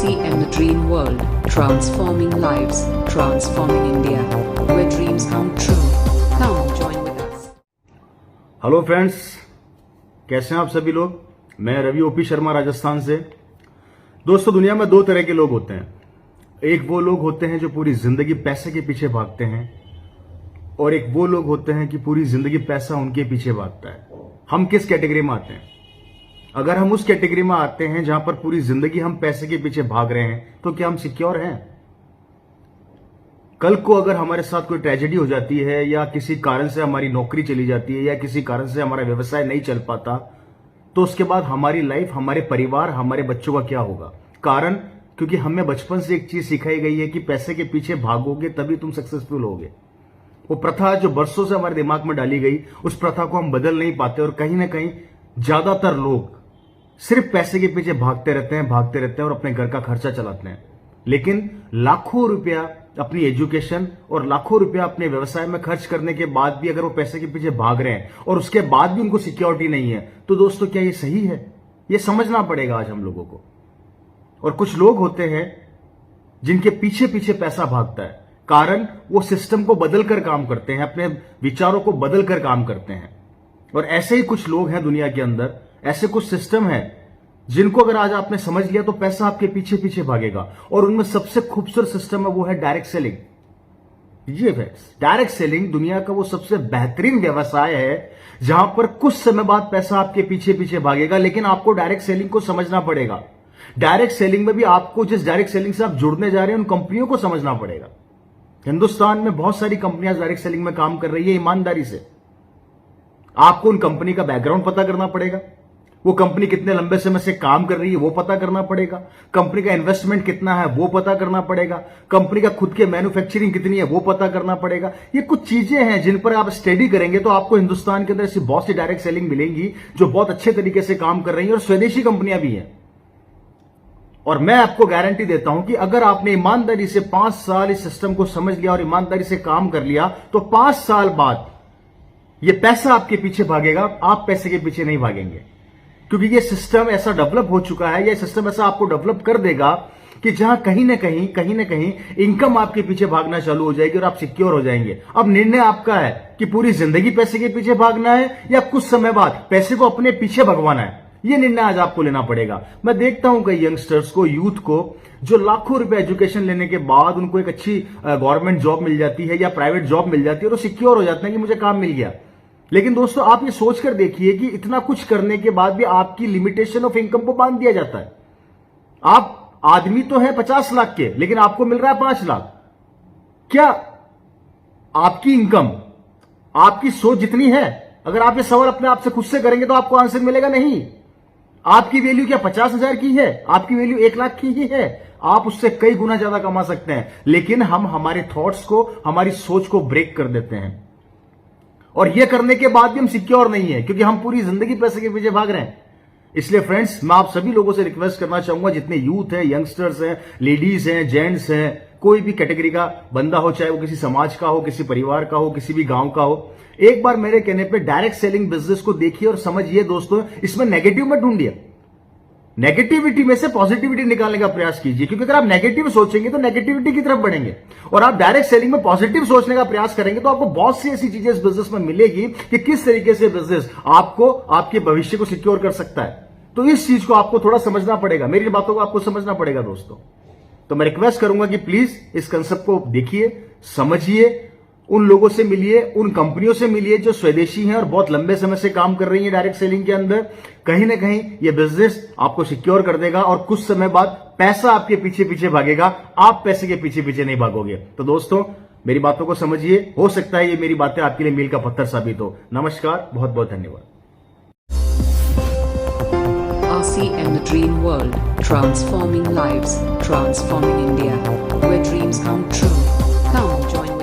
RCM The Dream World, transforming lives, transforming India, where dreams come true. Come join with us. Hello friends, कैसे हैं आप सभी लोग। मैं रवि ओपी शर्मा राजस्थान से। दोस्तों, दुनिया में दो तरह के लोग होते हैं। एक वो लोग होते हैं जो पूरी जिंदगी पैसे के पीछे भागते हैं, और एक वो लोग होते हैं कि पूरी जिंदगी पैसा उनके पीछे भागता है। हम किस कैटेगरी में आते हैं? अगर हम उस कैटेगरी में आते हैं जहां पर पूरी जिंदगी हम पैसे के पीछे भाग रहे हैं, तो क्या हम सिक्योर हैं? कल को अगर हमारे साथ कोई ट्रेजेडी हो जाती है, या किसी कारण से हमारी नौकरी चली जाती है, या किसी कारण से हमारा व्यवसाय नहीं चल पाता, तो उसके बाद हमारी लाइफ, हमारे परिवार, हमारे बच्चों का क्या होगा? कारण क्योंकि हमें बचपन से एक चीज सिखाई गई है कि पैसे के पीछे भागोगे तभी तुम सक्सेसफुल होगे। वो प्रथा जो बरसों से हमारे दिमाग में डाली गई, उस प्रथा को हम बदल नहीं पाते, और कहीं ना कहीं ज्यादातर लोग सिर्फ पैसे के पीछे भागते रहते हैं और अपने घर का खर्चा चलाते हैं। लेकिन लाखों रुपया अपनी एजुकेशन और लाखों रुपया अपने व्यवसाय में खर्च करने के बाद भी अगर वो पैसे के पीछे भाग रहे हैं और उसके बाद भी उनको सिक्योरिटी नहीं है, तो दोस्तों क्या ये सही है? ये समझना पड़ेगा आज हम लोगों को। और कुछ लोग होते हैं जिनके पीछे पीछे पैसा भागता है, कारण वो सिस्टम को बदलकर काम करते हैं, अपने विचारों को बदलकर काम करते हैं। और ऐसे ही कुछ लोग हैं दुनिया के अंदर, ऐसे कुछ सिस्टम है जिनको अगर आज आपने समझ लिया तो पैसा आपके पीछे पीछे भागेगा। और उनमें सबसे खूबसूरत सिस्टम है वो है डायरेक्ट सेलिंग। ये डायरेक्ट सेलिंग दुनिया का वो सबसे बेहतरीन व्यवसाय है जहां पर कुछ समय बाद पैसा आपके पीछे पीछे भागेगा। लेकिन आपको डायरेक्ट सेलिंग को समझना पड़ेगा। डायरेक्ट सेलिंग में भी आपको जिस डायरेक्ट सेलिंग से आप जुड़ने जा रहे हैं, उन कंपनियों को समझना पड़ेगा। हिंदुस्तान में बहुत सारी कंपनियां डायरेक्ट सेलिंग में काम कर रही है ईमानदारी से। आपको उन कंपनी का बैकग्राउंड पता करना पड़ेगा, वो कंपनी कितने लंबे समय से काम कर रही है वो पता करना पड़ेगा, कंपनी का इन्वेस्टमेंट कितना है वो पता करना पड़ेगा, कंपनी का खुद के मैन्युफैक्चरिंग कितनी है वो पता करना पड़ेगा। ये कुछ चीजें हैं जिन पर आप स्टडी करेंगे तो आपको हिंदुस्तान के अंदर ऐसी बहुत सी डायरेक्ट सेलिंग मिलेंगी जो बहुत अच्छे तरीके से काम कर रही है, और स्वदेशी कंपनियां भी हैं। और मैं आपको गारंटी देता हूं कि अगर आपने ईमानदारी से 5 साल इस सिस्टम को समझ लिया और ईमानदारी से काम कर लिया, तो 5 साल बाद ये पैसा आपके पीछे भागेगा, आप पैसे के पीछे नहीं भागेंगे। क्योंकि ये सिस्टम ऐसा डेवलप हो चुका है, ये सिस्टम ऐसा आपको डेवलप कर देगा कि जहां कहीं ना कहीं इनकम आपके पीछे भागना चालू हो जाएगी और आप सिक्योर हो जाएंगे। अब निर्णय आपका है कि पूरी जिंदगी पैसे के पीछे भागना है या कुछ समय बाद पैसे को अपने पीछे भगवाना है। ये निर्णय आज आपको लेना पड़ेगा। मैं देखता हूं कई यंगस्टर्स को, यूथ को, जो लाखों रुपए एजुकेशन लेने के बाद उनको एक अच्छी गवर्नमेंट जॉब मिल जाती है या प्राइवेट जॉब मिल जाती है और वो सिक्योर हो जाते हैं कि मुझे काम मिल गया। लेकिन दोस्तों, आप ये सोचकर देखिए कि इतना कुछ करने के बाद भी आपकी लिमिटेशन ऑफ इनकम को बांध दिया जाता है। आप आदमी तो है 50 लाख के, लेकिन आपको मिल रहा है 5 लाख। क्या आपकी इनकम, आपकी सोच जितनी है, अगर आप ये सवाल अपने आप से खुद से करेंगे तो आपको आंसर मिलेगा नहीं। आपकी वैल्यू क्या 50,000 की है? आपकी वैल्यू 1 लाख की ही है। आप उससे कई गुना ज्यादा कमा सकते हैं। लेकिन हम हमारे थॉट्स को, हमारी सोच को ब्रेक कर देते हैं, और यह करने के बाद भी हम सिक्योर नहीं है, क्योंकि हम पूरी जिंदगी पैसे के पीछे भाग रहे हैं। इसलिए फ्रेंड्स, मैं आप सभी लोगों से रिक्वेस्ट करना चाहूंगा, जितने यूथ हैं, यंगस्टर्स हैं, लेडीज हैं, जेंट्स हैं, कोई भी कैटेगरी का बंदा हो, चाहे वो किसी समाज का हो, किसी परिवार का हो, किसी भी गांव का हो, एक बार मेरे कहने पे डायरेक्ट सेलिंग बिजनेस को देखिए और समझिए। दोस्तों, इसमें नेगेटिव मत ढूंढिए, नेगेटिविटी में से पॉजिटिविटी निकालने का प्रयास कीजिए। क्योंकि अगर आप नेगेटिव सोचेंगे तो नेगेटिविटी की तरफ बढ़ेंगे, और आप डायरेक्ट सेलिंग में पॉजिटिव सोचने का प्रयास करेंगे तो आपको बहुत सी ऐसी चीजें इस बिजनेस में मिलेगी कि किस तरीके से बिजनेस आपको, आपके भविष्य को सिक्योर कर सकता है। तो इस चीज को आपको थोड़ा समझना पड़ेगा, मेरी बातों को आपको समझना पड़ेगा दोस्तों। तो मैं रिक्वेस्ट करूंगा कि प्लीज इस कंसेप्ट को देखिए, समझिए, उन लोगों से मिलिए, उन कंपनियों से मिलिए जो स्वदेशी हैं और बहुत लंबे समय से काम कर रही हैं डायरेक्ट सेलिंग के अंदर। कहीं ना कहीं ये बिजनेस आपको सिक्योर कर देगा, और कुछ समय बाद पैसा आपके पीछे पीछे भागेगा, आप पैसे के पीछे पीछे नहीं भागोगे। तो दोस्तों, मेरी बातों को समझिए, हो सकता है ये मेरी बातें आपके लिए मील का पत्थर साबित हो। नमस्कार, बहुत बहुत धन्यवाद। RCM The Dream World, transforming lives, transforming India, where dreams come true. Come join with us.